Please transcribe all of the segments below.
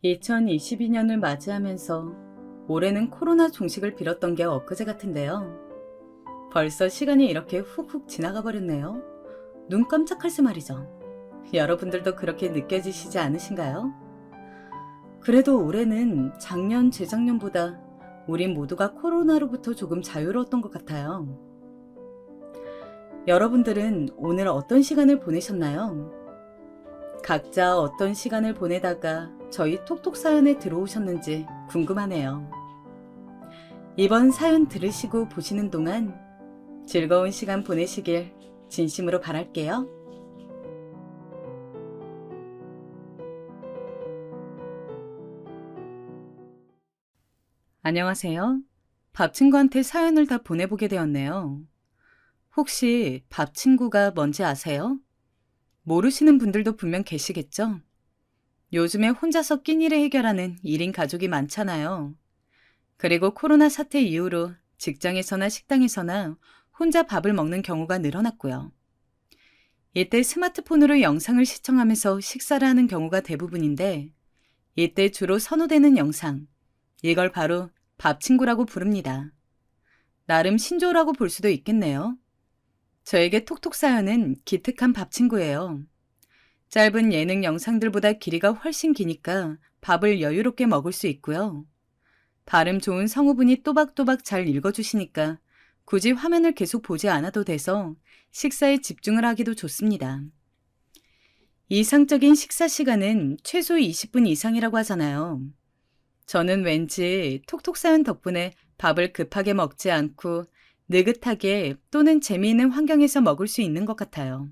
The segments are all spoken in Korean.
2022년을 맞이하면서 올해는 코로나 종식을 빌었던 게 엊그제 같은데요. 벌써 시간이 이렇게 훅훅 지나가 버렸네요. 눈 깜짝할 새 말이죠. 여러분들도 그렇게 느껴지시지 않으신가요? 그래도 올해는 작년, 재작년보다 우린 모두가 코로나로부터 조금 자유로웠던 것 같아요. 여러분들은 오늘 어떤 시간을 보내셨나요? 각자 어떤 시간을 보내다가 저희 톡톡 사연에 들어오셨는지 궁금하네요. 이번 사연 들으시고 보시는 동안 즐거운 시간 보내시길 진심으로 바랄게요. 안녕하세요. 밥 친구한테 사연을 다 보내보게 되었네요. 혹시 밥 친구가 뭔지 아세요? 모르시는 분들도 분명 계시겠죠? 요즘에 혼자서 끼니를 해결하는 1인 가족이 많잖아요. 그리고 코로나 사태 이후로 직장에서나 식당에서나 혼자 밥을 먹는 경우가 늘어났고요. 이때 스마트폰으로 영상을 시청하면서 식사를 하는 경우가 대부분인데, 이때 주로 선호되는 영상, 이걸 바로 밥 친구라고 부릅니다. 나름 신조어라고 볼 수도 있겠네요. 저에게 톡톡 사연은 기특한 밥 친구예요. 짧은 예능 영상들보다 길이가 훨씬 기니까 밥을 여유롭게 먹을 수 있고요. 발음 좋은 성우분이 또박또박 잘 읽어주시니까 굳이 화면을 계속 보지 않아도 돼서 식사에 집중을 하기도 좋습니다. 이상적인 식사 시간은 최소 20분 이상이라고 하잖아요. 저는 왠지 톡톡 사연 덕분에 밥을 급하게 먹지 않고 느긋하게 또는 재미있는 환경에서 먹을 수 있는 것 같아요.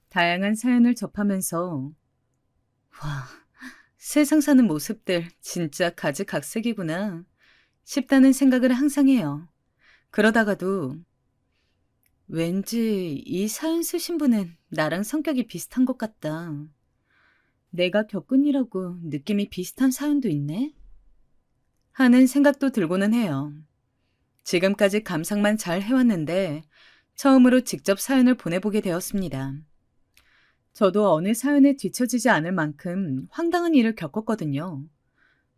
다양한 사연을 접하면서 와, 세상 사는 모습들 진짜 가지각색이구나 싶다는 생각을 항상 해요. 그러다가도 왠지 이 사연 쓰신 분은 나랑 성격이 비슷한 것 같다. 내가 겪은 일하고 느낌이 비슷한 사연도 있네? 하는 생각도 들고는 해요. 지금까지 감상만 잘 해왔는데 처음으로 직접 사연을 보내보게 되었습니다. 저도 어느 사연에 뒤처지지 않을 만큼 황당한 일을 겪었거든요.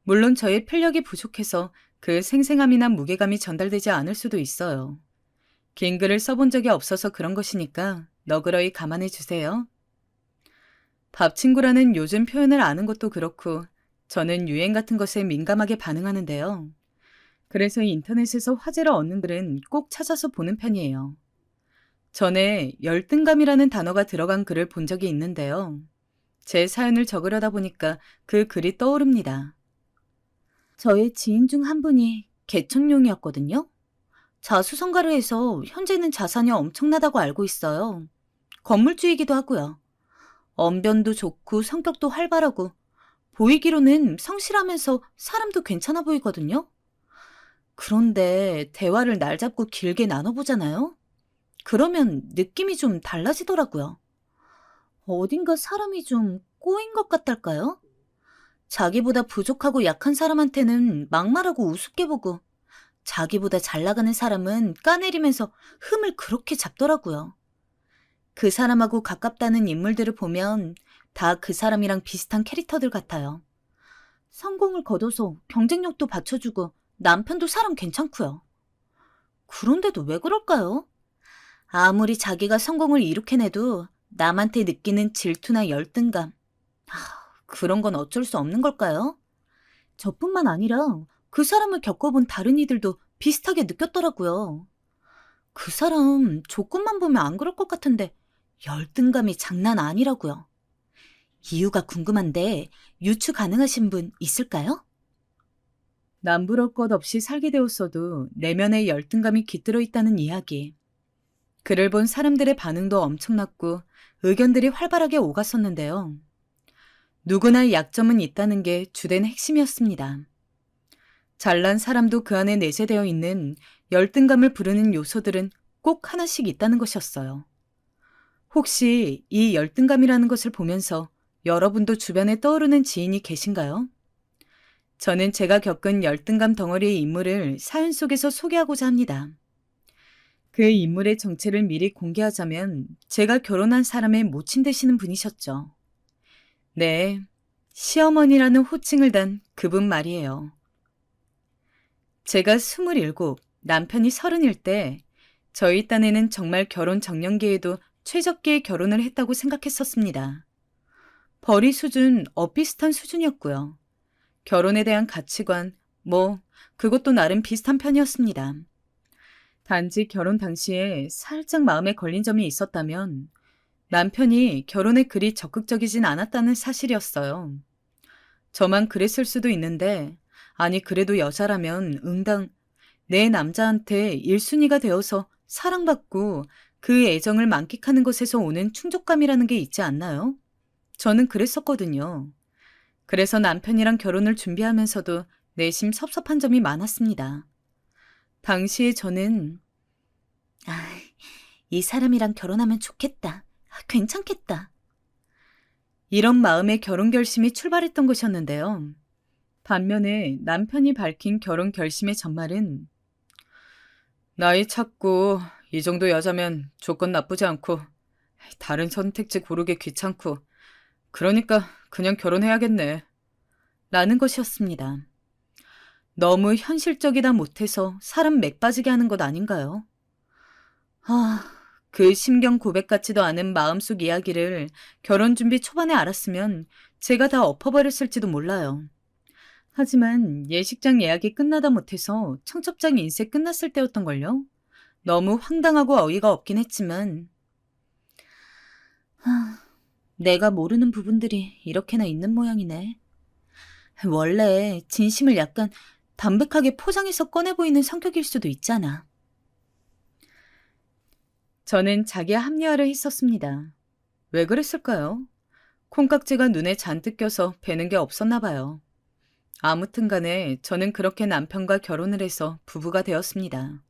물론 저의 필력이 부족해서 그 생생함이나 무게감이 전달되지 않을 수도 있어요. 긴 글을 써본 적이 없어서 그런 것이니까 너그러이 감안해 주세요. 밥 친구라는 요즘 표현을 아는 것도 그렇고 저는 유행 같은 것에 민감하게 반응하는데요. 그래서 인터넷에서 화제를 얻는 글은 꼭 찾아서 보는 편이에요. 전에 열등감이라는 단어가 들어간 글을 본 적이 있는데요. 제 사연을 적으려다 보니까 그 글이 떠오릅니다. 저의 지인 중 한 분이 개척용이었거든요. 자수성가를 해서 현재는 자산이 엄청나다고 알고 있어요. 건물주이기도 하고요. 언변도 좋고 성격도 활발하고 보이기로는 성실하면서 사람도 괜찮아 보이거든요. 그런데 대화를 날 잡고 길게 나눠보잖아요. 그러면 느낌이 좀 달라지더라고요. 어딘가 사람이 좀 꼬인 것 같달까요? 자기보다 부족하고 약한 사람한테는 막말하고 우습게 보고 자기보다 잘 나가는 사람은 까내리면서 흠을 그렇게 잡더라고요. 그 사람하고 가깝다는 인물들을 보면 다 그 사람이랑 비슷한 캐릭터들 같아요. 성공을 거둬서 경쟁력도 받쳐주고 남편도 사람 괜찮고요. 그런데도 왜 그럴까요? 아무리 자기가 성공을 이룩해내도 남한테 느끼는 질투나 열등감, 그런 건 어쩔 수 없는 걸까요? 저뿐만 아니라 그 사람을 겪어본 다른 이들도 비슷하게 느꼈더라고요. 그 사람 조건만 보면 안 그럴 것 같은데 열등감이 장난 아니라고요. 이유가 궁금한데 유추 가능하신 분 있을까요? 남부러울 것 없이 살게 되었어도 내면에 열등감이 깃들어 있다는 이야기. 글을 본 사람들의 반응도 엄청났고 의견들이 활발하게 오갔었는데요. 누구나 약점은 있다는 게 주된 핵심이었습니다. 잘난 사람도 그 안에 내재되어 있는 열등감을 부르는 요소들은 꼭 하나씩 있다는 것이었어요. 혹시 이 열등감이라는 것을 보면서 여러분도 주변에 떠오르는 지인이 계신가요? 저는 제가 겪은 열등감 덩어리의 인물을 사연 속에서 소개하고자 합니다. 그 인물의 정체를 미리 공개하자면 제가 결혼한 사람의 모친 되시는 분이셨죠. 네, 시어머니라는 호칭을 단 그분 말이에요. 제가 27, 남편이 30일 때 저희 딴에는 정말 결혼 정년기에도 최적기에 결혼을 했다고 생각했었습니다. 벌이 수준, 비슷한 수준이었고요. 결혼에 대한 가치관, 그것도 나름 비슷한 편이었습니다. 단지 결혼 당시에 살짝 마음에 걸린 점이 있었다면 남편이 결혼에 그리 적극적이진 않았다는 사실이었어요. 저만 그랬을 수도 있는데, 아니 그래도 여자라면 응당 내 남자한테 1순위가 되어서 사랑받고 그 애정을 만끽하는 것에서 오는 충족감이라는 게 있지 않나요? 저는 그랬었거든요. 그래서 남편이랑 결혼을 준비하면서도 내심 섭섭한 점이 많았습니다. 당시에 저는 이 사람이랑 결혼하면 좋겠다. 괜찮겠다. 이런 마음의 결혼 결심이 출발했던 것이었는데요. 반면에 남편이 밝힌 결혼 결심의 전말은 나이 찾고 이 정도 여자면 조건 나쁘지 않고 다른 선택지 고르기 귀찮고 그러니까 그냥 결혼해야겠네. 라는 것이었습니다. 너무 현실적이다 못해서 사람 맥 빠지게 하는 것 아닌가요? 그 심경 고백 같지도 않은 마음속 이야기를 결혼 준비 초반에 알았으면 제가 다 엎어버렸을지도 몰라요. 하지만 예식장 예약이 끝나다 못해서 청첩장 인쇄 끝났을 때였던걸요. 너무 황당하고 어이가 없긴 했지만 내가 모르는 부분들이 이렇게나 있는 모양이네. 원래 진심을 약간 담백하게 포장해서 꺼내 보이는 성격일 수도 있잖아. 저는 자기 합리화를 했었습니다. 왜 그랬을까요? 콩깍지가 눈에 잔뜩 껴서 뵈는 게 없었나 봐요. 아무튼 간에 저는 그렇게 남편과 결혼을 해서 부부가 되었습니다.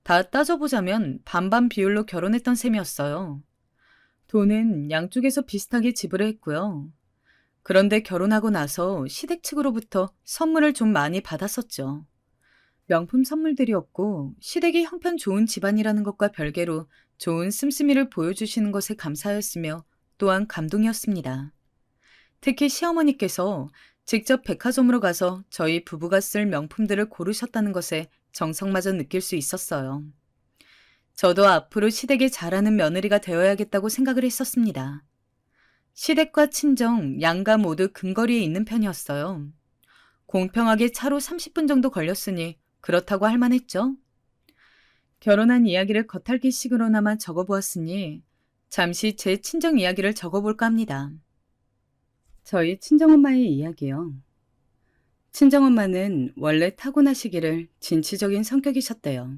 다 따져보자면 반반 비율로 결혼했던 셈이었어요. 돈은 양쪽에서 비슷하게 지불을 했고요. 그런데 결혼하고 나서 시댁 측으로부터 선물을 좀 많이 받았었죠. 명품 선물들이었고 시댁이 형편 좋은 집안이라는 것과 별개로 좋은 씀씀이를 보여주시는 것에 감사하였으며 또한 감동이었습니다. 특히 시어머니께서 직접 백화점으로 가서 저희 부부가 쓸 명품들을 고르셨다는 것에 정성마저 느낄 수 있었어요. 저도 앞으로 시댁에 잘하는 며느리가 되어야겠다고 생각을 했었습니다. 시댁과 친정, 양가 모두 근거리에 있는 편이었어요. 공평하게 차로 30분 정도 걸렸으니 그렇다고 할 만했죠. 결혼한 이야기를 겉핥기식으로나마 적어보았으니 잠시 제 친정 이야기를 적어볼까 합니다. 저희 친정엄마의 이야기요. 친정엄마는 원래 타고나시기를 진취적인 성격이셨대요.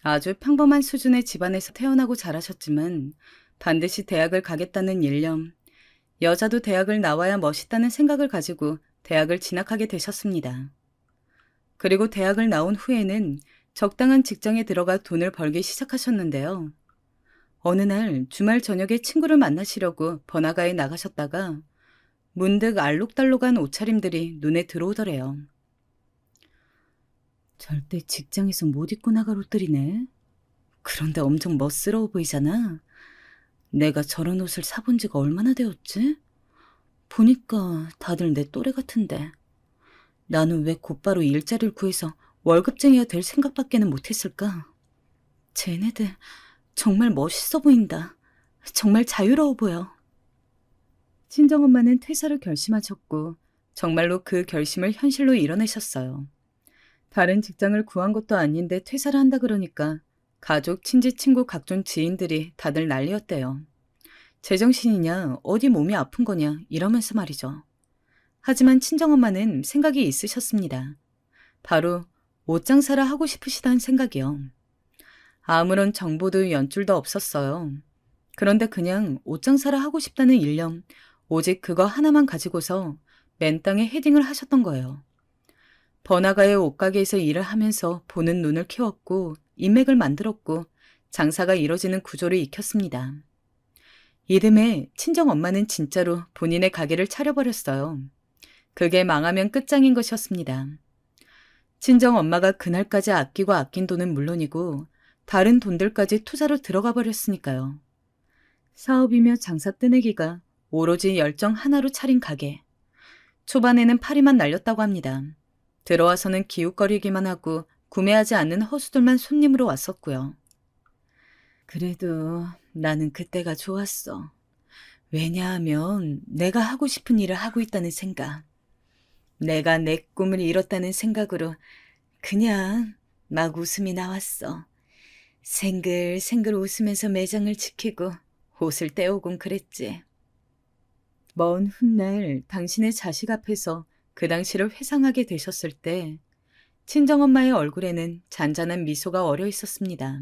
아주 평범한 수준의 집안에서 태어나고 자라셨지만 반드시 대학을 가겠다는 일념, 여자도 대학을 나와야 멋있다는 생각을 가지고 대학을 진학하게 되셨습니다. 그리고 대학을 나온 후에는 적당한 직장에 들어가 돈을 벌기 시작하셨는데요. 어느 날 주말 저녁에 친구를 만나시려고 번화가에 나가셨다가 문득 알록달록한 옷차림들이 눈에 들어오더래요. 절대 직장에서 못 입고 나갈 옷들이네. 그런데 엄청 멋스러워 보이잖아. 내가 저런 옷을 사본 지가 얼마나 되었지? 보니까 다들 내 또래 같은데. 나는 왜 곧바로 일자리를 구해서 월급쟁이가 될 생각밖에는 못했을까? 쟤네들 정말 멋있어 보인다. 정말 자유로워 보여. 친정엄마는 퇴사를 결심하셨고 정말로 그 결심을 현실로 이뤄내셨어요. 다른 직장을 구한 것도 아닌데 퇴사를 한다 그러니까 가족, 친지, 친구, 각종 지인들이 다들 난리였대요. 제정신이냐, 어디 몸이 아픈 거냐 이러면서 말이죠. 하지만 친정엄마는 생각이 있으셨습니다. 바로 옷장사를 하고 싶으시다는 생각이요. 아무런 정보도 연줄도 없었어요. 그런데 그냥 옷장사를 하고 싶다는 일념, 오직 그거 하나만 가지고서 맨 땅에 헤딩을 하셨던 거예요. 번화가의 옷가게에서 일을 하면서 보는 눈을 키웠고 인맥을 만들었고 장사가 이뤄지는 구조를 익혔습니다. 이듬해 친정엄마는 진짜로 본인의 가게를 차려버렸어요. 그게 망하면 끝장인 것이었습니다. 친정엄마가 그날까지 아끼고 아낀 돈은 물론이고 다른 돈들까지 투자로 들어가 버렸으니까요. 사업이며 장사 뜨내기가 오로지 열정 하나로 차린 가게. 초반에는 파리만 날렸다고 합니다. 들어와서는 기웃거리기만 하고 구매하지 않는 허수들만 손님으로 왔었고요. 그래도 나는 그때가 좋았어. 왜냐하면 내가 하고 싶은 일을 하고 있다는 생각. 내가 내 꿈을 이뤘다는 생각으로 그냥 막 웃음이 나왔어. 생글생글 웃으면서 매장을 지키고 옷을 떼오곤 그랬지. 먼 훗날 당신의 자식 앞에서 그 당시를 회상하게 되셨을 때 친정엄마의 얼굴에는 잔잔한 미소가 어려 있었습니다.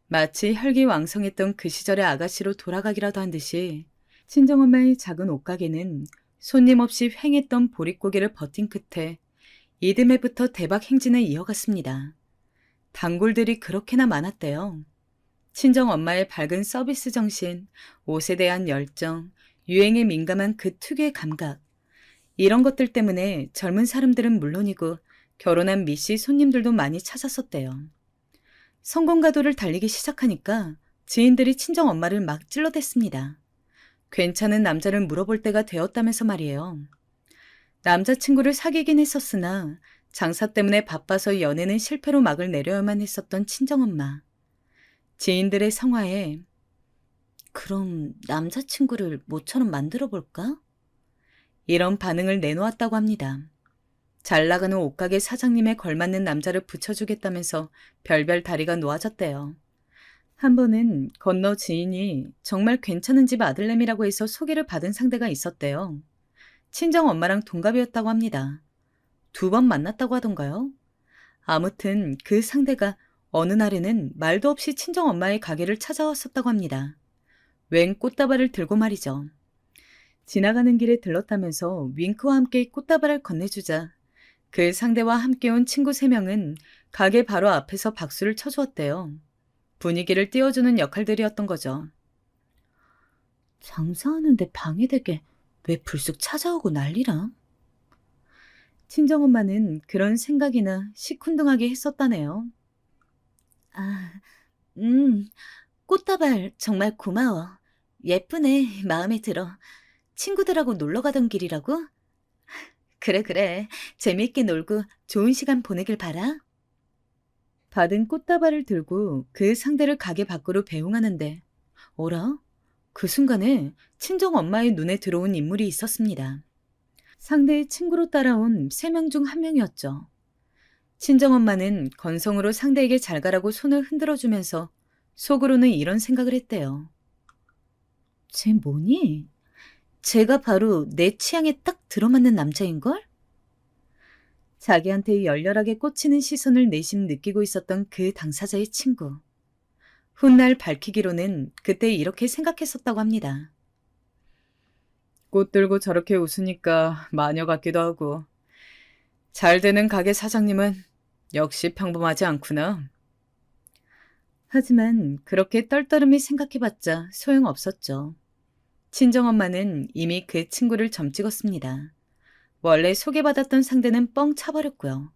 마치 혈기왕성했던 그 시절의 아가씨로 돌아가기라도 한 듯이 친정엄마의 작은 옷가게는 손님 없이 횡했던 보릿고개를 버틴 끝에 이듬해부터 대박 행진을 이어갔습니다. 단골들이 그렇게나 많았대요. 친정엄마의 밝은 서비스 정신, 옷에 대한 열정, 유행에 민감한 그 특유의 감각. 이런 것들 때문에 젊은 사람들은 물론이고 결혼한 미씨 손님들도 많이 찾았었대요. 성공가도를 달리기 시작하니까 지인들이 친정엄마를 막 찔러댔습니다. 괜찮은 남자를 물어볼 때가 되었다면서 말이에요. 남자친구를 사귀긴 했었으나 장사 때문에 바빠서 연애는 실패로 막을 내려야만 했었던 친정엄마. 지인들의 성화에 그럼 남자친구를 모처럼 만들어 볼까? 이런 반응을 내놓았다고 합니다. 잘 나가는 옷가게 사장님에 걸맞는 남자를 붙여주겠다면서 별별 다리가 놓아졌대요. 한 번은 건너 지인이 정말 괜찮은 집 아들내미라고 해서 소개를 받은 상대가 있었대요. 친정엄마랑 동갑이었다고 합니다. 2번 만났다고 하던가요? 아무튼 그 상대가 어느 날에는 말도 없이 친정엄마의 가게를 찾아왔었다고 합니다. 웬 꽃다발을 들고 말이죠. 지나가는 길에 들렀다면서 윙크와 함께 꽃다발을 건네주자 그 상대와 함께 온 친구 3명은 가게 바로 앞에서 박수를 쳐주었대요. 분위기를 띄워주는 역할들이었던 거죠. 장사하는데 방해되게 왜 불쑥 찾아오고 난리람? 친정엄마는 그런 생각이나 시큰둥하게 했었다네요. 아, 꽃다발 정말 고마워. 예쁘네, 마음에 들어. 친구들하고 놀러 가던 길이라고? 그래. 재밌게 놀고 좋은 시간 보내길 바라. 받은 꽃다발을 들고 그 상대를 가게 밖으로 배웅하는데, 어라? 그 순간에 친정엄마의 눈에 들어온 인물이 있었습니다. 상대의 친구로 따라온 3명 중 1명이었죠. 친정엄마는 건성으로 상대에게 잘 가라고 손을 흔들어주면서 속으로는 이런 생각을 했대요. 쟤 뭐니? 쟤가 바로 내 취향에 딱 들어맞는 남자인걸? 자기한테 열렬하게 꽂히는 시선을 내심 느끼고 있었던 그 당사자의 친구. 훗날 밝히기로는 그때 이렇게 생각했었다고 합니다. 꽃 들고 저렇게 웃으니까 마녀 같기도 하고 잘 되는 가게 사장님은 역시 평범하지 않구나. 하지만 그렇게 떨떠름히 생각해봤자 소용없었죠. 친정엄마는 이미 그 친구를 점찍었습니다. 원래 소개받았던 상대는 뻥 차버렸고요.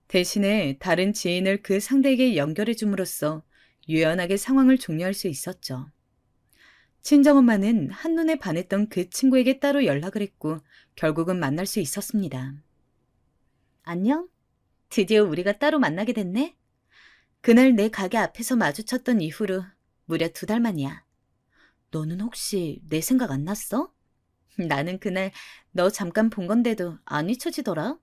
대신에 다른 지인을 그 상대에게 연결해 줌으로써 유연하게 상황을 종료할 수 있었죠. 친정엄마는 한눈에 반했던 그 친구에게 따로 연락을 했고 결국은 만날 수 있었습니다. 안녕? 드디어 우리가 따로 만나게 됐네? 그날 내 가게 앞에서 마주쳤던 이후로 무려 2달 만이야. 너는 혹시 내 생각 안 났어? 나는 그날 너 잠깐 본 건데도 안 잊혀지더라.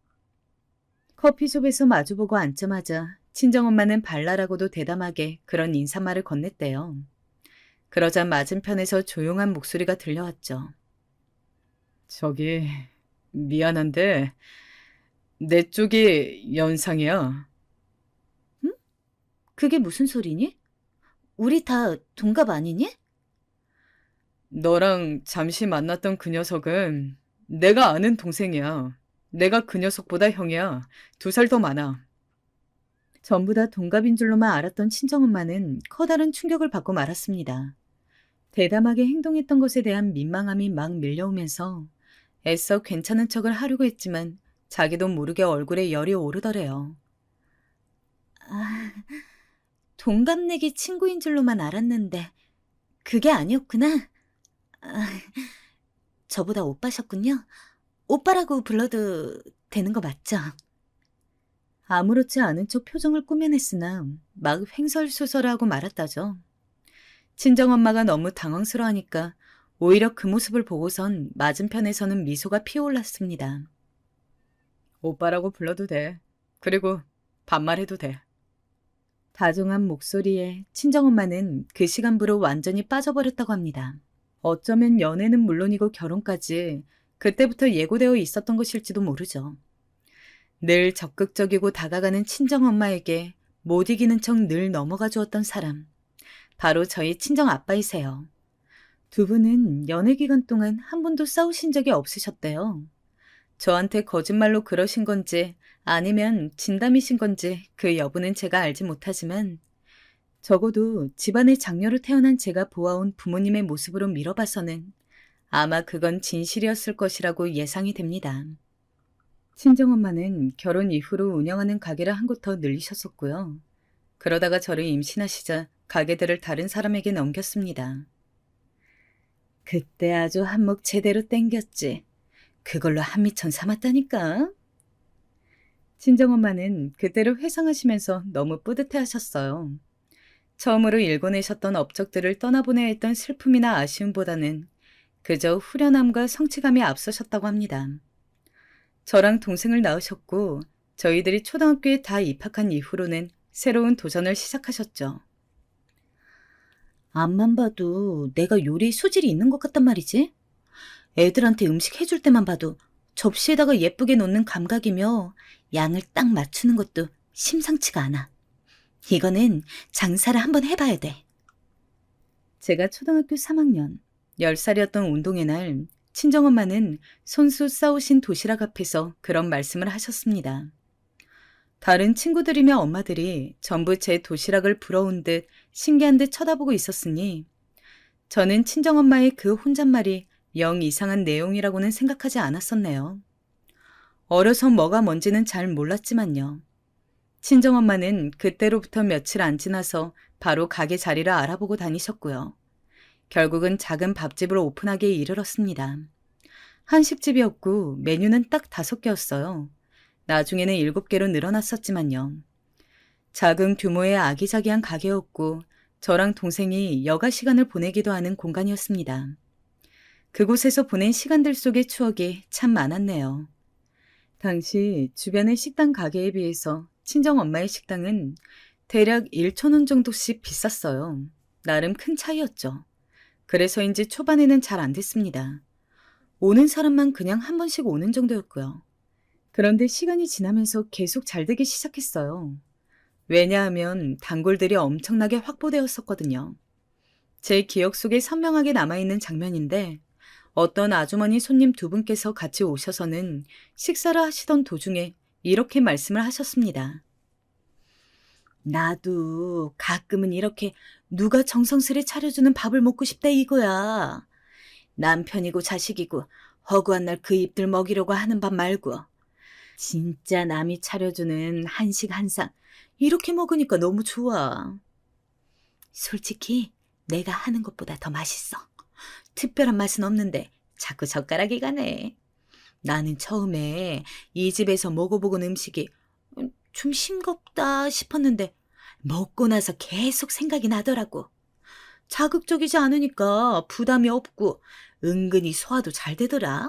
커피숍에서 마주보고 앉자마자 친정엄마는 발랄하고도 대담하게 그런 인사말을 건넸대요. 그러자 맞은편에서 조용한 목소리가 들려왔죠. 저기 미안한데 내 쪽이 연상이야. 응? 그게 무슨 소리니? 우리 다 동갑 아니니? 너랑 잠시 만났던 그 녀석은 내가 아는 동생이야. 내가 그 녀석보다 형이야. 2살 더 많아. 전부 다 동갑인 줄로만 알았던 친정엄마는 커다란 충격을 받고 말았습니다. 대담하게 행동했던 것에 대한 민망함이 막 밀려오면서 애써 괜찮은 척을 하려고 했지만 자기도 모르게 얼굴에 열이 오르더래요. 아, 동갑내기 친구인 줄로만 알았는데 그게 아니었구나. 아, 저보다 오빠셨군요. 오빠라고 불러도 되는 거 맞죠? 아무렇지 않은 척 표정을 꾸며냈으나 막 횡설수설하고 말았다죠. 친정엄마가 너무 당황스러워하니까 오히려 그 모습을 보고선 맞은편에서는 미소가 피어올랐습니다. 오빠라고 불러도 돼. 그리고 반말해도 돼. 다정한 목소리에 친정엄마는 그 시간부로 완전히 빠져버렸다고 합니다. 어쩌면 연애는 물론이고 결혼까지 그때부터 예고되어 있었던 것일지도 모르죠. 늘 적극적이고 다가가는 친정엄마에게 못 이기는 척 늘 넘어가 주었던 사람. 바로 저희 친정아빠이세요. 두 분은 연애 기간 동안 한 번도 싸우신 적이 없으셨대요. 저한테 거짓말로 그러신 건지 아니면 진담이신 건지 그 여부는 제가 알지 못하지만 적어도 집안의 장녀로 태어난 제가 보아온 부모님의 모습으로 미뤄봐서는 아마 그건 진실이었을 것이라고 예상이 됩니다. 친정엄마는 결혼 이후로 운영하는 가게를 한 곳 더 늘리셨었고요. 그러다가 저를 임신하시자 가게들을 다른 사람에게 넘겼습니다. 그때 아주 한몫 제대로 땡겼지. 그걸로 한미천 삼았다니까. 친정엄마는 그때를 회상하시면서 너무 뿌듯해하셨어요. 처음으로 일궈내셨던 업적들을 떠나보내야 했던 슬픔이나 아쉬움보다는 그저 후련함과 성취감이 앞서셨다고 합니다. 저랑 동생을 낳으셨고 저희들이 초등학교에 다 입학한 이후로는 새로운 도전을 시작하셨죠. 앞만 봐도 내가 요리 소질이 있는 것 같단 말이지. 애들한테 음식 해줄 때만 봐도 접시에다가 예쁘게 놓는 감각이며 양을 딱 맞추는 것도 심상치가 않아. 이거는 장사를 한번 해봐야 돼. 제가 초등학교 3학년, 10살이었던 운동회 날 친정엄마는 손수 싸우신 도시락 앞에서 그런 말씀을 하셨습니다. 다른 친구들이며 엄마들이 전부 제 도시락을 부러운 듯 신기한 듯 쳐다보고 있었으니 저는 친정엄마의 그 혼잣말이 영 이상한 내용이라고는 생각하지 않았었네요. 어려서 뭐가 뭔지는 잘 몰랐지만요. 친정엄마는 그때로부터 며칠 안 지나서 바로 가게 자리를 알아보고 다니셨고요. 결국은 작은 밥집을 오픈하기에 이르렀습니다. 한식집이었고 메뉴는 딱 5개였어요. 나중에는 7개로 늘어났었지만요. 작은 규모의 아기자기한 가게였고 저랑 동생이 여가 시간을 보내기도 하는 공간이었습니다. 그곳에서 보낸 시간들 속의 추억이 참 많았네요. 당시 주변의 식당 가게에 비해서 친정엄마의 식당은 대략 1,000원 정도씩 비쌌어요. 나름 큰 차이였죠. 그래서인지 초반에는 잘 안 됐습니다. 오는 사람만 그냥 한 번씩 오는 정도였고요. 그런데 시간이 지나면서 계속 잘 되기 시작했어요. 왜냐하면 단골들이 엄청나게 확보되었었거든요. 제 기억 속에 선명하게 남아있는 장면인데 어떤 아주머니 손님 2분께서 같이 오셔서는 식사를 하시던 도중에 이렇게 말씀을 하셨습니다. 나도 가끔은 이렇게 누가 정성스레 차려주는 밥을 먹고 싶다 이거야. 남편이고 자식이고 허구한 날 그 입들 먹이려고 하는 밥 말고 진짜 남이 차려주는 한식 한 상 이렇게 먹으니까 너무 좋아. 솔직히 내가 하는 것보다 더 맛있어. 특별한 맛은 없는데 자꾸 젓가락이 가네. 나는 처음에 이 집에서 먹어보곤 음식이 좀 싱겁다 싶었는데 먹고 나서 계속 생각이 나더라고. 자극적이지 않으니까 부담이 없고 은근히 소화도 잘 되더라.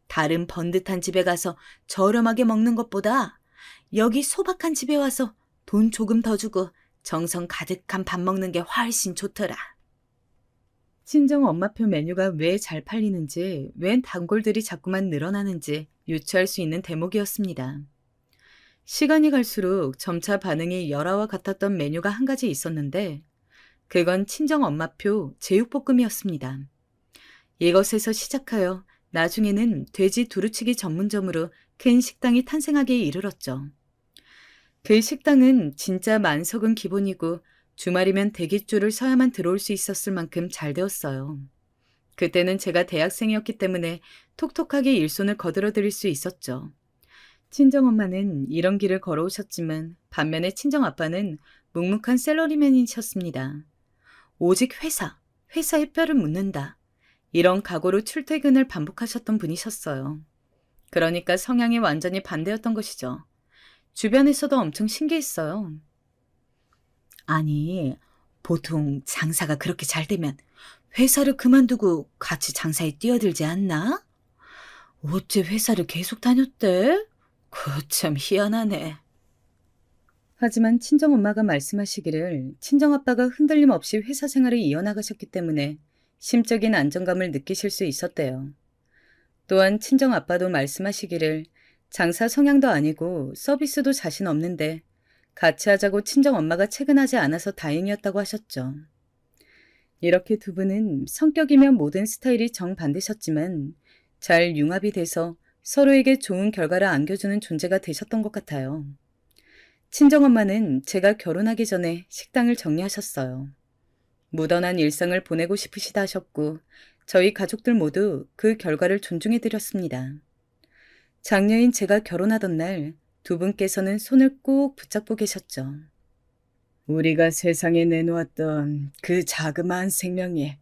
다른 번듯한 집에 가서 저렴하게 먹는 것보다 여기 소박한 집에 와서 돈 조금 더 주고 정성 가득한 밥 먹는 게 훨씬 좋더라. 친정 엄마표 메뉴가 왜 잘 팔리는지, 웬 단골들이 자꾸만 늘어나는지 유추할 수 있는 대목이었습니다. 시간이 갈수록 점차 반응이 열화와 같았던 메뉴가 한 가지 있었는데 그건 친정 엄마표 제육볶음이었습니다. 이것에서 시작하여 나중에는 돼지 두루치기 전문점으로 큰 식당이 탄생하기에 이르렀죠. 그 식당은 진짜 만석은 기본이고 주말이면 대기줄을 서야만 들어올 수 있었을 만큼 잘 되었어요. 그때는 제가 대학생이었기 때문에 톡톡하게 일손을 거들어드릴 수 있었죠. 친정엄마는 이런 길을 걸어오셨지만 반면에 친정아빠는 묵묵한 샐러리맨이셨습니다. 오직 회사의 뼈를 묻는다. 이런 각오로 출퇴근을 반복하셨던 분이셨어요. 그러니까 성향이 완전히 반대였던 것이죠. 주변에서도 엄청 신기했어요. 아니, 보통 장사가 그렇게 잘 되면 회사를 그만두고 같이 장사에 뛰어들지 않나? 어째 회사를 계속 다녔대? 참 희한하네. 하지만 친정엄마가 말씀하시기를 친정아빠가 흔들림 없이 회사 생활을 이어나가셨기 때문에 심적인 안정감을 느끼실 수 있었대요. 또한 친정아빠도 말씀하시기를 장사 성향도 아니고 서비스도 자신 없는데 같이 하자고 친정엄마가 채근하지 않아서 다행이었다고 하셨죠. 이렇게 두 분은 성격이면 모든 스타일이 정반대셨지만 잘 융합이 돼서 서로에게 좋은 결과를 안겨주는 존재가 되셨던 것 같아요. 친정엄마는 제가 결혼하기 전에 식당을 정리하셨어요. 무던한 일상을 보내고 싶으시다 하셨고 저희 가족들 모두 그 결과를 존중해드렸습니다. 장녀인 제가 결혼하던 날 두 분께서는 손을 꼭 붙잡고 계셨죠. 우리가 세상에 내놓았던 그 자그마한 생명이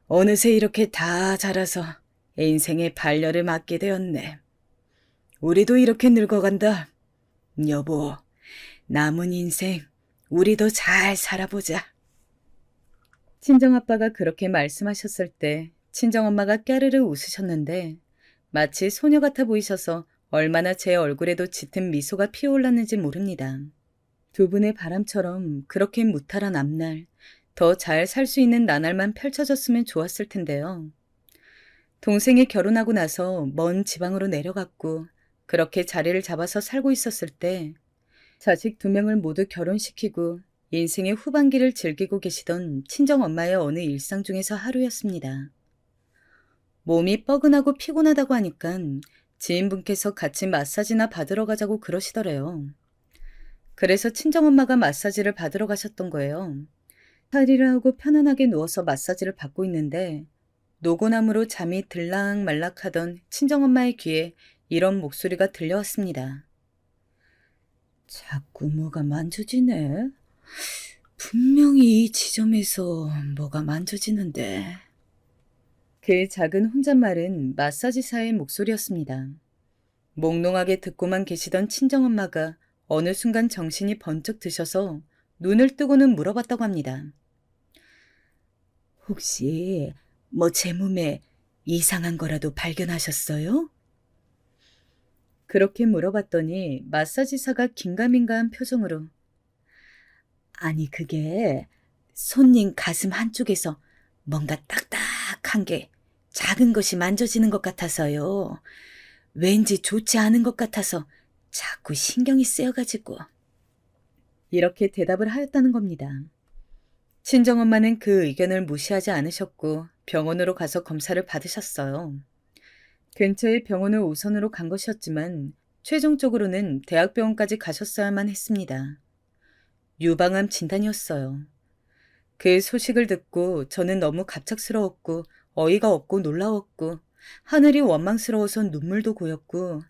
어느새 이렇게 다 자라서 인생의 반려를 맡게 되었네. 우리도 이렇게 늙어간다. 여보, 남은 인생 우리도 잘 살아보자. 친정아빠가 그렇게 말씀하셨을 때 친정엄마가 깨르르 웃으셨는데 마치 소녀 같아 보이셔서 얼마나 제 얼굴에도 짙은 미소가 피어올랐는지 모릅니다. 두 분의 바람처럼 그렇게 무탈한 앞날, 더 잘 살 수 있는 나날만 펼쳐졌으면 좋았을 텐데요. 동생이 결혼하고 나서 먼 지방으로 내려갔고 그렇게 자리를 잡아서 살고 있었을 때 자식 두 명을 모두 결혼시키고 인생의 후반기를 즐기고 계시던 친정엄마의 어느 일상 중에서 하루였습니다. 몸이 뻐근하고 피곤하다고 하니까 지인분께서 같이 마사지나 받으러 가자고 그러시더래요. 그래서 친정엄마가 마사지를 받으러 가셨던 거예요. 탈의를 하고 편안하게 누워서 마사지를 받고 있는데 노곤함으로 잠이 들락말락하던 친정엄마의 귀에 이런 목소리가 들려왔습니다. 자꾸 뭐가 만져지네. 분명히 이 지점에서 뭐가 만져지는데. 그 작은 혼잣말은 마사지사의 목소리였습니다. 몽롱하게 듣고만 계시던 친정엄마가 어느 순간 정신이 번쩍 드셔서 눈을 뜨고는 물어봤다고 합니다. 혹시 뭐 제 몸에 이상한 거라도 발견하셨어요? 그렇게 물어봤더니 마사지사가 긴가민가한 표정으로 아니, 그게 손님 가슴 한쪽에서 뭔가 딱딱한 게 작은 것이 만져지는 것 같아서요. 왠지 좋지 않은 것 같아서 자꾸 신경이 쓰여가지고. 이렇게 대답을 하였다는 겁니다. 친정엄마는 그 의견을 무시하지 않으셨고 병원으로 가서 검사를 받으셨어요. 근처의 병원을 우선으로 간 것이었지만 최종적으로는 대학병원까지 가셨어야만 했습니다. 유방암 진단이었어요. 그 소식을 듣고 저는 너무 갑작스러웠고 어이가 없고 놀라웠고 하늘이 원망스러워서 눈물도 고였고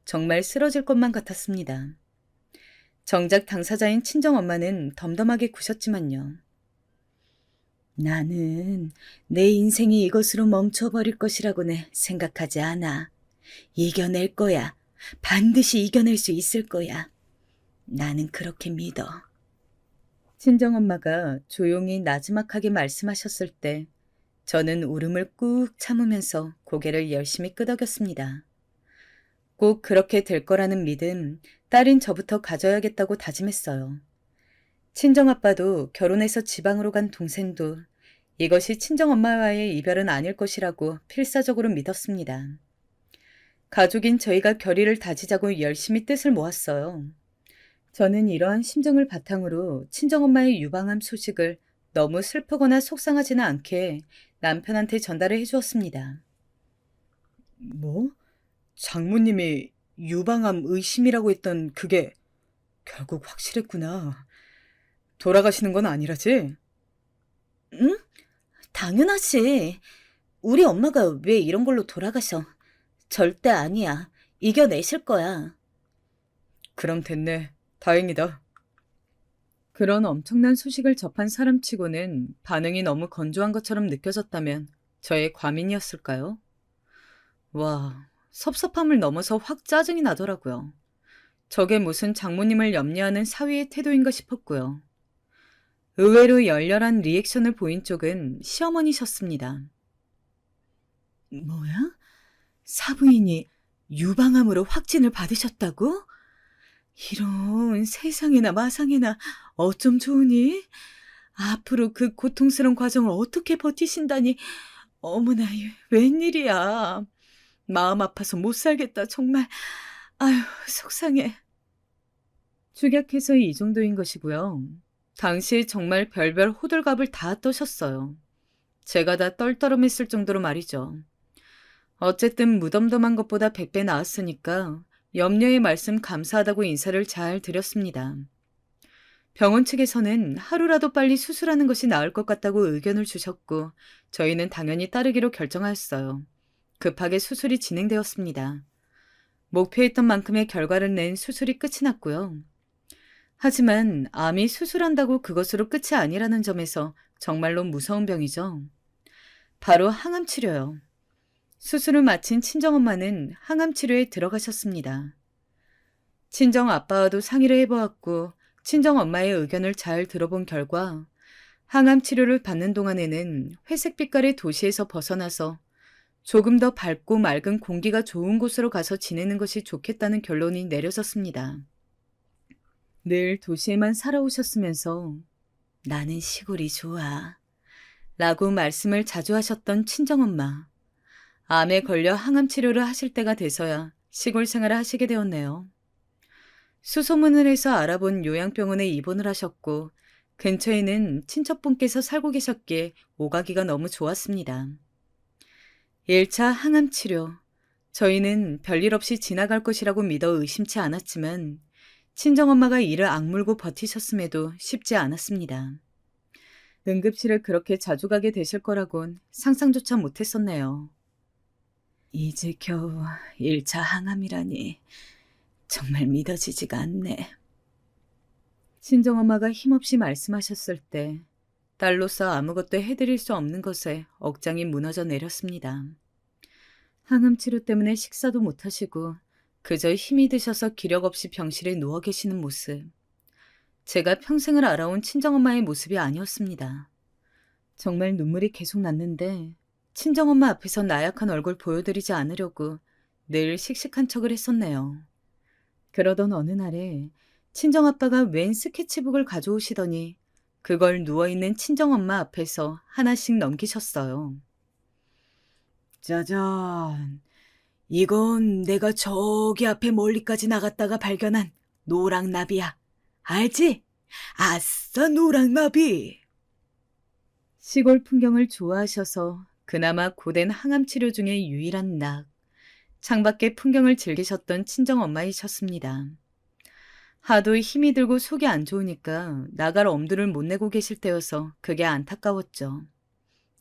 정말 쓰러질 것만 같았습니다. 정작 당사자인 친정엄마는 덤덤하게 구셨지만요. 나는 내 인생이 이것으로 멈춰버릴 것이라고는 생각하지 않아. 이겨낼 거야. 반드시 이겨낼 수 있을 거야. 나는 그렇게 믿어. 친정엄마가 조용히 나지막하게 말씀하셨을 때 저는 울음을 꾹 참으면서 고개를 열심히 끄덕였습니다. 꼭 그렇게 될 거라는 믿음, 딸인 저부터 가져야겠다고 다짐했어요. 친정아빠도 결혼해서 지방으로 간 동생도 이것이 친정엄마와의 이별은 아닐 것이라고 필사적으로 믿었습니다. 가족인 저희가 결의를 다지자고 열심히 뜻을 모았어요. 저는 이러한 심정을 바탕으로 친정엄마의 유방암 소식을 너무 슬프거나 속상하지는 않게 남편한테 전달을 해주었습니다. 뭐? 장모님이 유방암 의심이라고 했던 그게 결국 확실했구나. 돌아가시는 건 아니라지? 응? 당연하지. 우리 엄마가 왜 이런 걸로 돌아가셔. 절대 아니야. 이겨내실 거야. 그럼 됐네. 다행이다. 그런 엄청난 소식을 접한 사람치고는 반응이 너무 건조한 것처럼 느껴졌다면 저의 과민이었을까요? 와, 섭섭함을 넘어서 확 짜증이 나더라고요. 저게 무슨 장모님을 염려하는 사위의 태도인가 싶었고요. 의외로 열렬한 리액션을 보인 쪽은 시어머니셨습니다. 뭐야? 사부인이 유방암으로 확진을 받으셨다고? 이런 세상에나 마상에나 어쩜 좋으니? 앞으로 그 고통스러운 과정을 어떻게 버티신다니. 어머나, 웬일이야. 마음 아파서 못 살겠다, 정말. 아휴, 속상해. 축약해서 이 정도인 것이고요. 당시 정말 별별 호들갑을 다 떠셨어요. 제가 다 떨떠름했을 정도로 말이죠. 어쨌든 무덤덤한 것보다 100배 나았으니까 염려의 말씀 감사하다고 인사를 잘 드렸습니다. 병원 측에서는 하루라도 빨리 수술하는 것이 나을 것 같다고 의견을 주셨고 저희는 당연히 따르기로 결정하였어요. 급하게 수술이 진행되었습니다. 목표했던 만큼의 결과를 낸 수술이 끝이 났고요. 하지만 암이 수술한다고 그것으로 끝이 아니라는 점에서 정말로 무서운 병이죠. 바로 항암 치료요. 수술을 마친 친정엄마는 항암 치료에 들어가셨습니다. 친정아빠와도 상의를 해보았고 친정엄마의 의견을 잘 들어본 결과 항암 치료를 받는 동안에는 회색 빛깔의 도시에서 벗어나서 조금 더 밝고 맑은 공기가 좋은 곳으로 가서 지내는 것이 좋겠다는 결론이 내려졌습니다. 늘 도시에만 살아오셨으면서 나는 시골이 좋아. 라고 말씀을 자주 하셨던 친정엄마. 암에 걸려 항암 치료를 하실 때가 돼서야 시골 생활을 하시게 되었네요. 수소문을 해서 알아본 요양병원에 입원을 하셨고 근처에는 친척분께서 살고 계셨기에 오가기가 너무 좋았습니다. 1차 항암 치료. 저희는 별일 없이 지나갈 것이라고 믿어 의심치 않았지만 친정엄마가 이를 악물고 버티셨음에도 쉽지 않았습니다. 응급실을 그렇게 자주 가게 되실 거라곤 상상조차 못했었네요. 이제 겨우 1차 항암이라니. 정말 믿어지지가 않네. 친정엄마가 힘없이 말씀하셨을 때 딸로서 아무것도 해드릴 수 없는 것에 억장이 무너져 내렸습니다. 항암 치료 때문에 식사도 못하시고 그저 힘이 드셔서 기력 없이 병실에 누워 계시는 모습. 제가 평생을 알아온 친정엄마의 모습이 아니었습니다. 정말 눈물이 계속 났는데 친정엄마 앞에서 나약한 얼굴 보여드리지 않으려고 늘 씩씩한 척을 했었네요. 그러던 어느 날에 친정아빠가 웬 스케치북을 가져오시더니 그걸 누워있는 친정엄마 앞에서 하나씩 넘기셨어요. 짜잔. 이건 내가 저기 앞에 멀리까지 나갔다가 발견한 노랑나비야. 알지? 아싸, 노랑나비. 시골 풍경을 좋아하셔서 그나마 고된 항암 치료 중에 유일한 낙. 창밖의 풍경을 즐기셨던 친정엄마이셨습니다. 하도 힘이 들고 속이 안 좋으니까 나갈 엄두를 못 내고 계실 때여서 그게 안타까웠죠.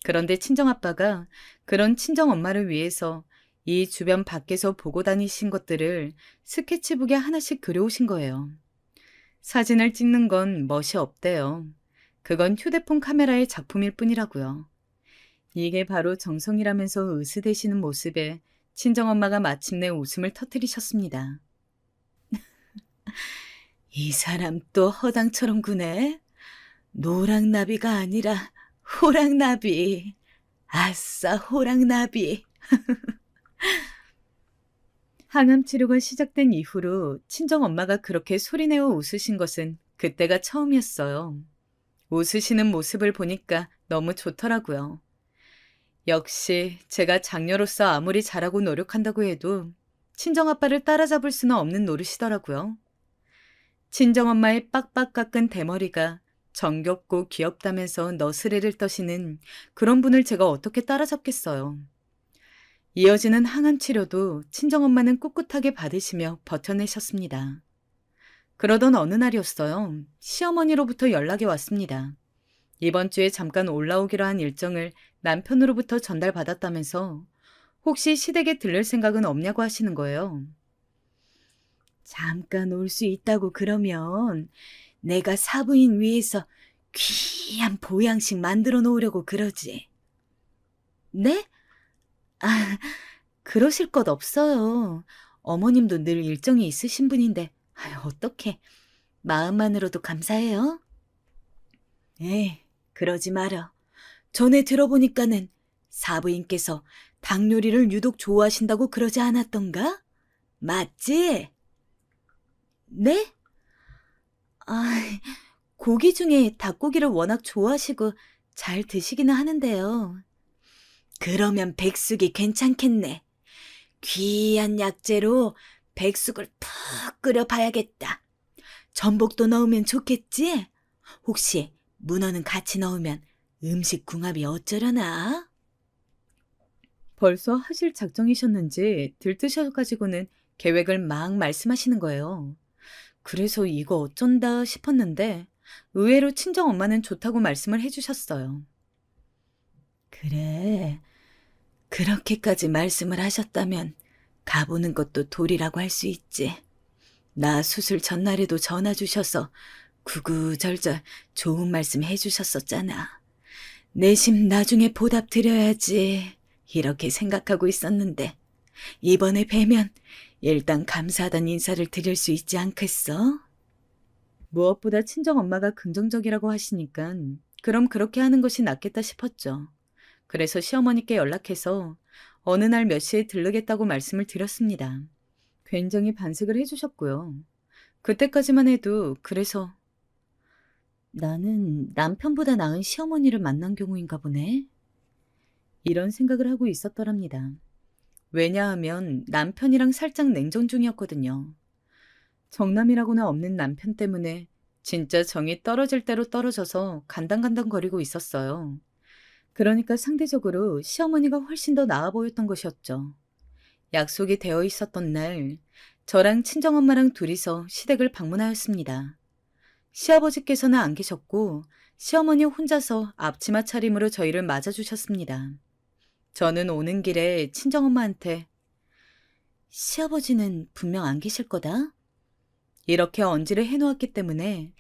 그런데 친정아빠가 그런 친정엄마를 위해서 이 주변 밖에서 보고 다니신 것들을 스케치북에 하나씩 그려오신 거예요. 사진을 찍는 건 멋이 없대요. 그건 휴대폰 카메라의 작품일 뿐이라고요. 이게 바로 정성이라면서 으스대시는 모습에 친정엄마가 마침내 웃음을 터뜨리셨습니다. 이 사람 또 허당처럼 구네. 노랑나비가 아니라 호랑나비. 아싸, 호랑나비. 항암 치료가 시작된 이후로 친정엄마가 그렇게 소리내어 웃으신 것은 그때가 처음이었어요. 웃으시는 모습을 보니까 너무 좋더라고요. 역시 제가 장녀로서 아무리 잘하고 노력한다고 해도 친정아빠를 따라잡을 수는 없는 노릇이더라고요. 친정엄마의 빡빡 깎은 대머리가 정겹고 귀엽다면서 너스레를 떠시는 그런 분을 제가 어떻게 따라잡겠어요. 이어지는 항암 치료도 친정엄마는 꿋꿋하게 받으시며 버텨내셨습니다. 그러던 어느 날이었어요. 시어머니로부터 연락이 왔습니다. 이번 주에 잠깐 올라오기로 한 일정을 남편으로부터 전달받았다면서 혹시 시댁에 들를 생각은 없냐고 하시는 거예요. 잠깐 올 수 있다고 그러면 내가 사부인 위해서 귀한 보양식 만들어 놓으려고 그러지. 네? 아, 그러실 것 없어요. 어머님도 늘 일정이 있으신 분인데, 아유, 어떡해. 마음만으로도 감사해요. 에이, 그러지 마라. 전에 들어보니까는 사부인께서 닭 요리를 유독 좋아하신다고 그러지 않았던가? 맞지? 네? 아, 고기 중에 닭고기를 워낙 좋아하시고 잘 드시기는 하는데요. 그러면 백숙이 괜찮겠네. 귀한 약재로 백숙을 푹 끓여봐야겠다. 전복도 넣으면 좋겠지? 혹시 문어는 같이 넣으면 음식 궁합이 어쩌려나? 벌써 하실 작정이셨는지 들뜨셔가지고는 계획을 막 말씀하시는 거예요. 그래서 이거 어쩐다 싶었는데 의외로 친정엄마는 좋다고 말씀을 해주셨어요. 그래, 그렇게까지 말씀을 하셨다면 가보는 것도 도리라고 할 수 있지. 나 수술 전날에도 전화 주셔서 구구절절 좋은 말씀 해주셨었잖아. 내심 나중에 보답 드려야지 이렇게 생각하고 있었는데 이번에 뵈면 일단 감사하다는 인사를 드릴 수 있지 않겠어? 무엇보다 친정엄마가 긍정적이라고 하시니까 그럼 그렇게 하는 것이 낫겠다 싶었죠. 그래서 시어머니께 연락해서 어느 날 몇 시에 들르겠다고 말씀을 드렸습니다. 굉장히 반색을 해주셨고요. 그때까지만 해도 그래서 나는 남편보다 나은 시어머니를 만난 경우인가 보네. 이런 생각을 하고 있었더랍니다. 왜냐하면 남편이랑 살짝 냉전 중이었거든요. 정남이라고나 없는 남편 때문에 진짜 정이 떨어질 대로 떨어져서 간당간당거리고 있었어요. 그러니까 상대적으로 시어머니가 훨씬 더 나아 보였던 것이었죠. 약속이 되어 있었던 날, 저랑 친정엄마랑 둘이서 시댁을 방문하였습니다. 시아버지께서는 안 계셨고 시어머니 혼자서 앞치마 차림으로 저희를 맞아주셨습니다. 저는 오는 길에 친정엄마한테 시아버지는 분명 안 계실 거다. 이렇게 언지를 해놓았기 때문에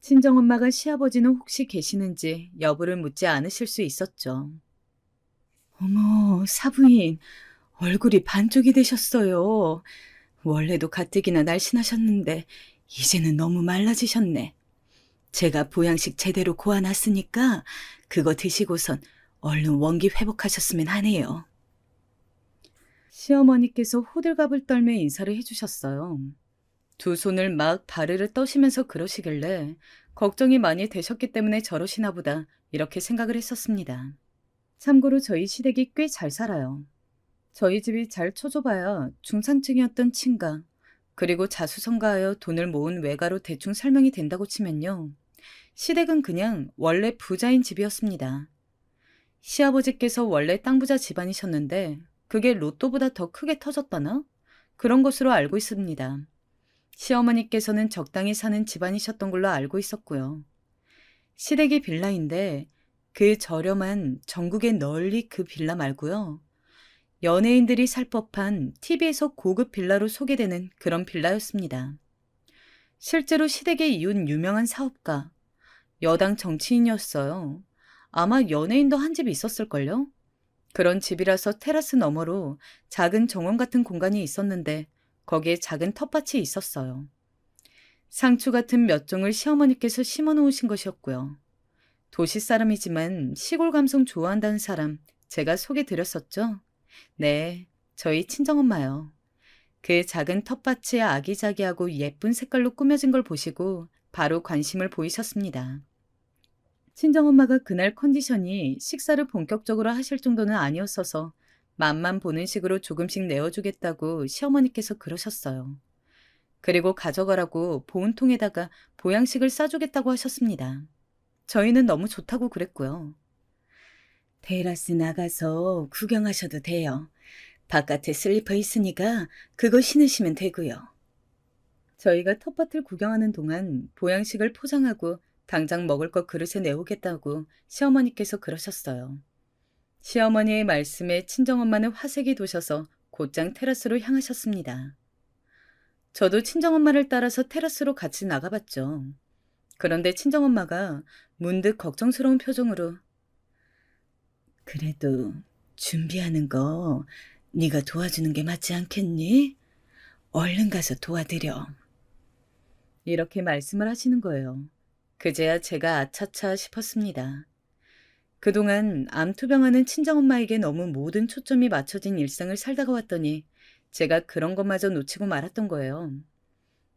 친정엄마가 시아버지는 혹시 계시는지 여부를 묻지 않으실 수 있었죠. 어머, 사부인, 얼굴이 반쪽이 되셨어요. 원래도 가뜩이나 날씬하셨는데 이제는 너무 말라지셨네. 제가 보양식 제대로 고아놨으니까 그거 드시고선 얼른 원기 회복하셨으면 하네요. 시어머니께서 호들갑을 떨며 인사를 해주셨어요. 두 손을 막 바르르 떠시면서 그러시길래 걱정이 많이 되셨기 때문에 저러시나 보다 이렇게 생각을 했었습니다. 참고로 저희 시댁이 꽤 잘 살아요. 저희 집이 잘 쳐줘봐야 중산층이었던 친가, 그리고 자수성가하여 돈을 모은 외가로 대충 설명이 된다고 치면요. 시댁은 그냥 원래 부자인 집이었습니다. 시아버지께서 원래 땅부자 집안이셨는데 그게 로또보다 더 크게 터졌다나? 그런 것으로 알고 있습니다. 시어머니께서는 적당히 사는 집안이셨던 걸로 알고 있었고요. 시댁이 빌라인데 그 저렴한 전국에 널리 그 빌라 말고요. 연예인들이 살 법한 TV에서 고급 빌라로 소개되는 그런 빌라였습니다. 실제로 시댁에 이은 유명한 사업가, 여당 정치인이었어요. 아마 연예인도 한 집 있었을걸요? 그런 집이라서 테라스 너머로 작은 정원 같은 공간이 있었는데 거기에 작은 텃밭이 있었어요. 상추 같은 몇 종을 시어머니께서 심어 놓으신 것이었고요. 도시 사람이지만 시골 감성 좋아한다는 사람 제가 소개 드렸었죠? 네, 저희 친정엄마요. 그 작은 텃밭이 아기자기하고 예쁜 색깔로 꾸며진 걸 보시고 바로 관심을 보이셨습니다. 친정엄마가 그날 컨디션이 식사를 본격적으로 하실 정도는 아니었어서 맛만 보는 식으로 조금씩 내어주겠다고 시어머니께서 그러셨어요. 그리고 가져가라고 보온통에다가 보양식을 싸주겠다고 하셨습니다. 저희는 너무 좋다고 그랬고요. 테라스 나가서 구경하셔도 돼요. 바깥에 슬리퍼 있으니까 그거 신으시면 되고요. 저희가 텃밭을 구경하는 동안 보양식을 포장하고 당장 먹을 것 그릇에 내오겠다고 시어머니께서 그러셨어요. 시어머니의 말씀에 친정엄마는 화색이 도셔서 곧장 테라스로 향하셨습니다. 저도 친정엄마를 따라서 테라스로 같이 나가봤죠. 그런데 친정엄마가 문득 걱정스러운 표정으로 그래도 준비하는 거 네가 도와주는 게 맞지 않겠니? 얼른 가서 도와드려. 이렇게 말씀을 하시는 거예요. 그제야 제가 아차차 싶었습니다. 그동안 암투병하는 친정엄마에게 너무 모든 초점이 맞춰진 일상을 살다가 왔더니 제가 그런 것마저 놓치고 말았던 거예요.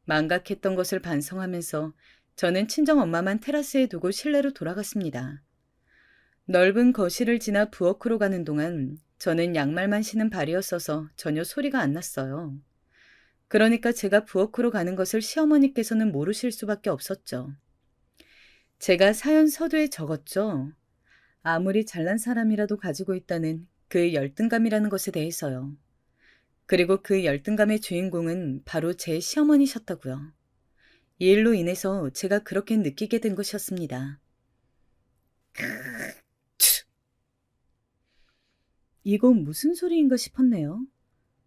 망각했던 것을 반성하면서 저는 친정엄마만 테라스에 두고 실내로 돌아갔습니다. 넓은 거실을 지나 부엌으로 가는 동안 저는 양말만 신은 발이었어서 전혀 소리가 안 났어요. 그러니까 제가 부엌으로 가는 것을 시어머니께서는 모르실 수밖에 없었죠. 제가 사연 서두에 적었죠. 아무리 잘난 사람이라도 가지고 있다는 그 열등감이라는 것에 대해서요. 그리고 그 열등감의 주인공은 바로 제 시어머니셨다고요. 이 일로 인해서 제가 그렇게 느끼게 된 것이었습니다. 이거 무슨 소리인가 싶었네요.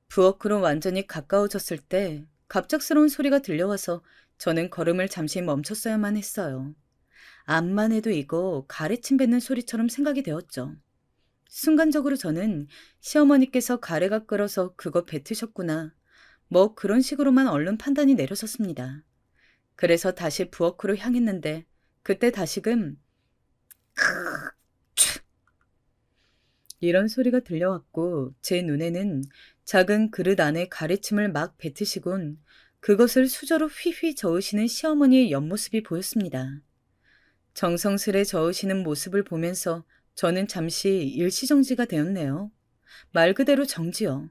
부엌으로 완전히 가까워졌을 때 갑작스러운 소리가 들려와서 저는 걸음을 잠시 멈췄어야만 했어요. 암만 해도 이거 가래침 뱉는 소리처럼 생각이 되었죠. 순간적으로 저는 시어머니께서 가래가 끓어서 그거 뱉으셨구나. 뭐 그런 식으로만 얼른 판단이 내려졌습니다. 그래서 다시 부엌으로 향했는데 그때 다시금 이런 소리가 들려왔고 제 눈에는 작은 그릇 안에 가래침을 막 뱉으시곤 그것을 수저로 휘휘 저으시는 시어머니의 옆모습이 보였습니다. 정성스레 저으시는 모습을 보면서 저는 잠시 일시정지가 되었네요. 말 그대로 정지요.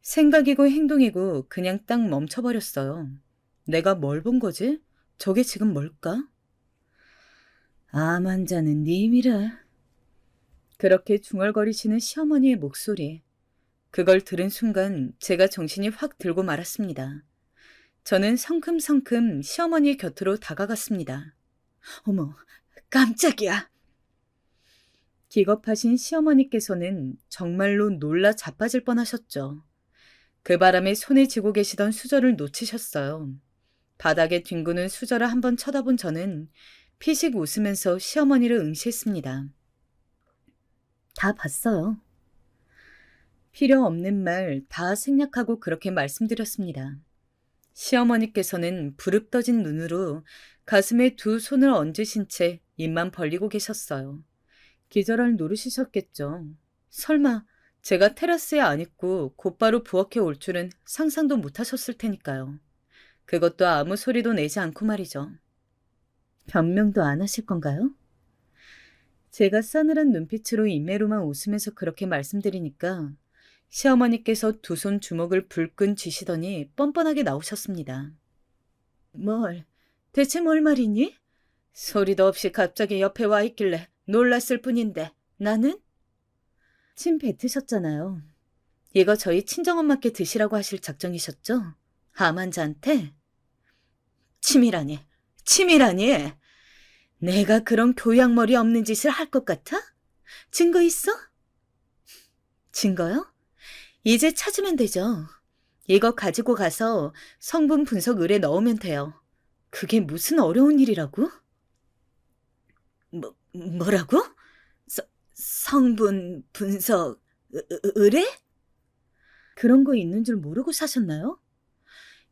생각이고 행동이고 그냥 딱 멈춰버렸어요. 내가 뭘 본 거지? 저게 지금 뭘까? 암 환자는 님이라. 그렇게 중얼거리시는 시어머니의 목소리. 그걸 들은 순간 제가 정신이 확 들고 말았습니다. 저는 성큼성큼 시어머니의 곁으로 다가갔습니다. 어머, 깜짝이야. 기겁하신 시어머니께서는 정말로 놀라 자빠질 뻔하셨죠. 그 바람에 손에 쥐고 계시던 수저를 놓치셨어요. 바닥에 뒹구는 수저를 한번 쳐다본 저는 피식 웃으면서 시어머니를 응시했습니다. 다 봤어요. 필요 없는 말 다 생략하고 그렇게 말씀드렸습니다. 시어머니께서는 부릅떠진 눈으로 가슴에 두 손을 얹으신 채 입만 벌리고 계셨어요. 기절할 노릇이셨겠죠. 설마 제가 테라스에 안 있고 곧바로 부엌에 올 줄은 상상도 못하셨을 테니까요. 그것도 아무 소리도 내지 않고 말이죠. 변명도 안 하실 건가요? 제가 싸늘한 눈빛으로 임매로만 웃으면서 그렇게 말씀드리니까 시어머니께서 두 손 주먹을 불끈 쥐시더니 뻔뻔하게 나오셨습니다. 대체 뭘 말이니? 소리도 없이 갑자기 옆에 와 있길래 놀랐을 뿐인데 나는? 침 뱉으셨잖아요. 이거 저희 친정엄마께 드시라고 하실 작정이셨죠? 암 환자한테? 침이라니. 내가 그런 교양머리 없는 짓을 할 것 같아? 증거 있어? 증거요? 이제 찾으면 되죠. 이거 가지고 가서 성분 분석 의뢰 넣으면 돼요. 그게 무슨 어려운 일이라고? 뭐라고? 성분 분석 의뢰? 그런 거 있는 줄 모르고 사셨나요?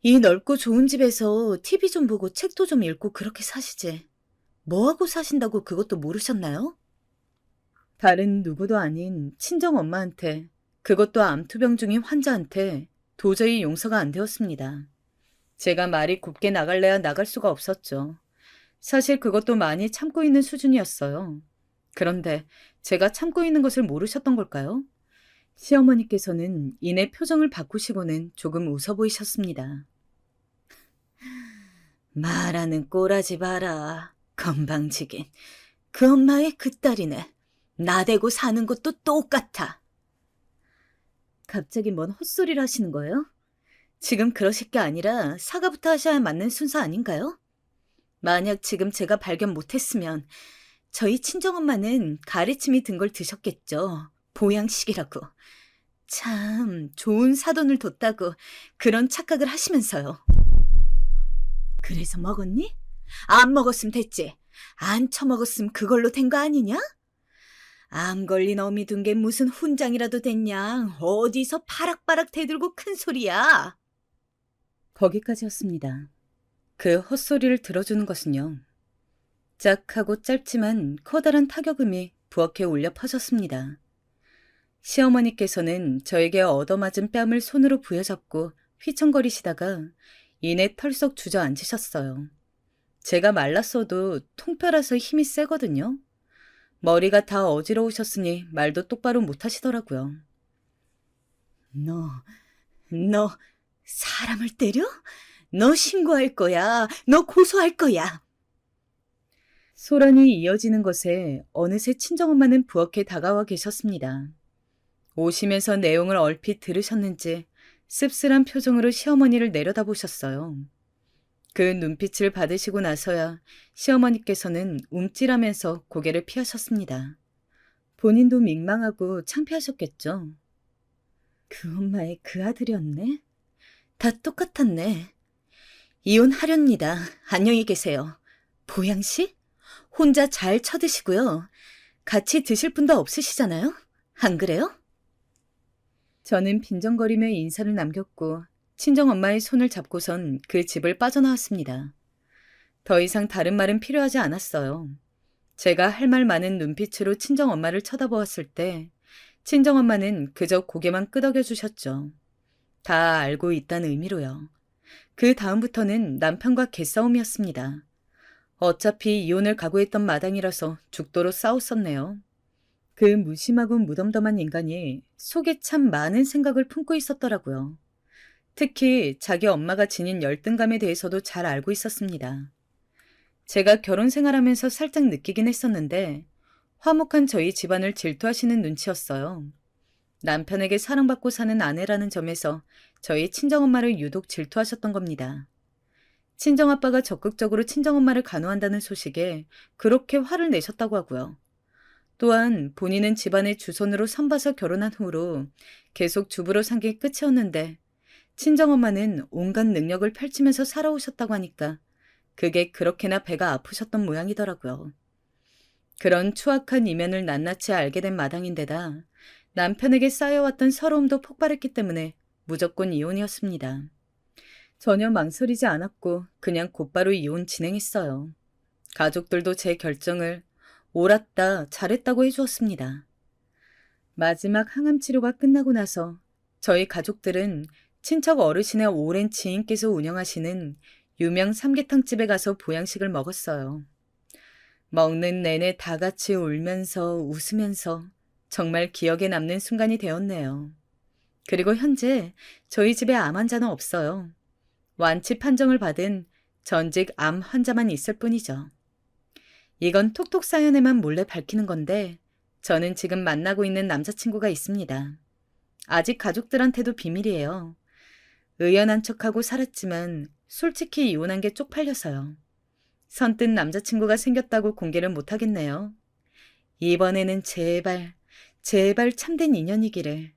이 넓고 좋은 집에서 TV 좀 보고 책도 좀 읽고 그렇게 사시지. 뭐하고 사신다고 그것도 모르셨나요? 다른 누구도 아닌 친정엄마한테, 그것도 암투병 중인 환자한테 도저히 용서가 안 되었습니다. 제가 말이 곱게 나갈래야 나갈 수가 없었죠. 사실 그것도 많이 참고 있는 수준이었어요. 그런데 제가 참고 있는 것을 모르셨던 걸까요? 시어머니께서는 이내 표정을 바꾸시고는 조금 웃어 보이셨습니다. 말하는 꼬라지 봐라. 건방지긴. 그 엄마의 그 딸이네. 나대고 사는 것도 똑같아. 갑자기 뭔 헛소리를 하시는 거예요? 지금 그러실 게 아니라 사과부터 하셔야 맞는 순서 아닌가요? 만약 지금 제가 발견 못했으면 저희 친정엄마는 가래침이 든 걸 드셨겠죠. 보양식이라고. 참 좋은 사돈을 뒀다고 그런 착각을 하시면서요. 그래서 먹었니? 안 먹었으면 됐지. 안 처먹었으면 그걸로 된 거 아니냐? 암 걸린 어미 둔 게 무슨 훈장이라도 됐냐? 어디서 바락바락 대들고 큰 소리야? 거기까지였습니다. 그 헛소리를 들어주는 것은요. 짝하고 짧지만 커다란 타격음이 부엌에 울려 퍼졌습니다. 시어머니께서는 저에게 얻어맞은 뺨을 손으로 부여잡고 휘청거리시다가 이내 털썩 주저앉으셨어요. 제가 말랐어도 통뼈라서 힘이 세거든요. 머리가 다 어지러우셨으니 말도 똑바로 못하시더라고요. 너 사람을 때려? 너 신고할 거야. 너 고소할 거야. 소란이 이어지는 것에 어느새 친정엄마는 부엌에 다가와 계셨습니다. 오시면서 내용을 얼핏 들으셨는지 씁쓸한 표정으로 시어머니를 내려다보셨어요. 그 눈빛을 받으시고 나서야 시어머니께서는 움찔하면서 고개를 피하셨습니다. 본인도 민망하고 창피하셨겠죠. 그 엄마의 그 아들이었네? 다 똑같았네. 이혼하렵니다. 안녕히 계세요. 보양씨? 혼자 잘 쳐드시고요. 같이 드실 분도 없으시잖아요? 안 그래요? 저는 빈정거리며 인사를 남겼고 친정엄마의 손을 잡고선 그 집을 빠져나왔습니다. 더 이상 다른 말은 필요하지 않았어요. 제가 할 말 많은 눈빛으로 친정엄마를 쳐다보았을 때 친정엄마는 그저 고개만 끄덕여 주셨죠. 다 알고 있다는 의미로요. 그 다음부터는 남편과 개싸움이었습니다. 어차피 이혼을 각오했던 마당이라서 죽도록 싸웠었네요. 그 무심하고 무덤덤한 인간이 속에 참 많은 생각을 품고 있었더라고요. 특히 자기 엄마가 지닌 열등감에 대해서도 잘 알고 있었습니다. 제가 결혼 생활하면서 살짝 느끼긴 했었는데 화목한 저희 집안을 질투하시는 눈치였어요. 남편에게 사랑받고 사는 아내라는 점에서 저희 친정엄마를 유독 질투하셨던 겁니다. 친정아빠가 적극적으로 친정엄마를 간호한다는 소식에 그렇게 화를 내셨다고 하고요. 또한 본인은 집안의 주손으로 선봐서 결혼한 후로 계속 주부로 산 게 끝이었는데 친정엄마는 온갖 능력을 펼치면서 살아오셨다고 하니까 그게 그렇게나 배가 아프셨던 모양이더라고요. 그런 추악한 이면을 낱낱이 알게 된 마당인데다 남편에게 쌓여왔던 서러움도 폭발했기 때문에 무조건 이혼이었습니다. 전혀 망설이지 않았고 그냥 곧바로 이혼 진행했어요. 가족들도 제 결정을 옳았다, 잘했다고 해주었습니다. 마지막 항암 치료가 끝나고 나서 저희 가족들은 친척 어르신의 오랜 지인께서 운영하시는 유명 삼계탕집에 가서 보양식을 먹었어요. 먹는 내내 다 같이 울면서 웃으면서 정말 기억에 남는 순간이 되었네요. 그리고 현재 저희 집에 암 환자는 없어요. 완치 판정을 받은 전직 암 환자만 있을 뿐이죠. 이건 톡톡 사연에만 몰래 밝히는 건데 저는 지금 만나고 있는 남자친구가 있습니다. 아직 가족들한테도 비밀이에요. 의연한 척하고 살았지만 솔직히 이혼한 게 쪽팔려서요. 선뜻 남자친구가 생겼다고 공개를 못하겠네요. 이번에는 제발 참된 인연이기를.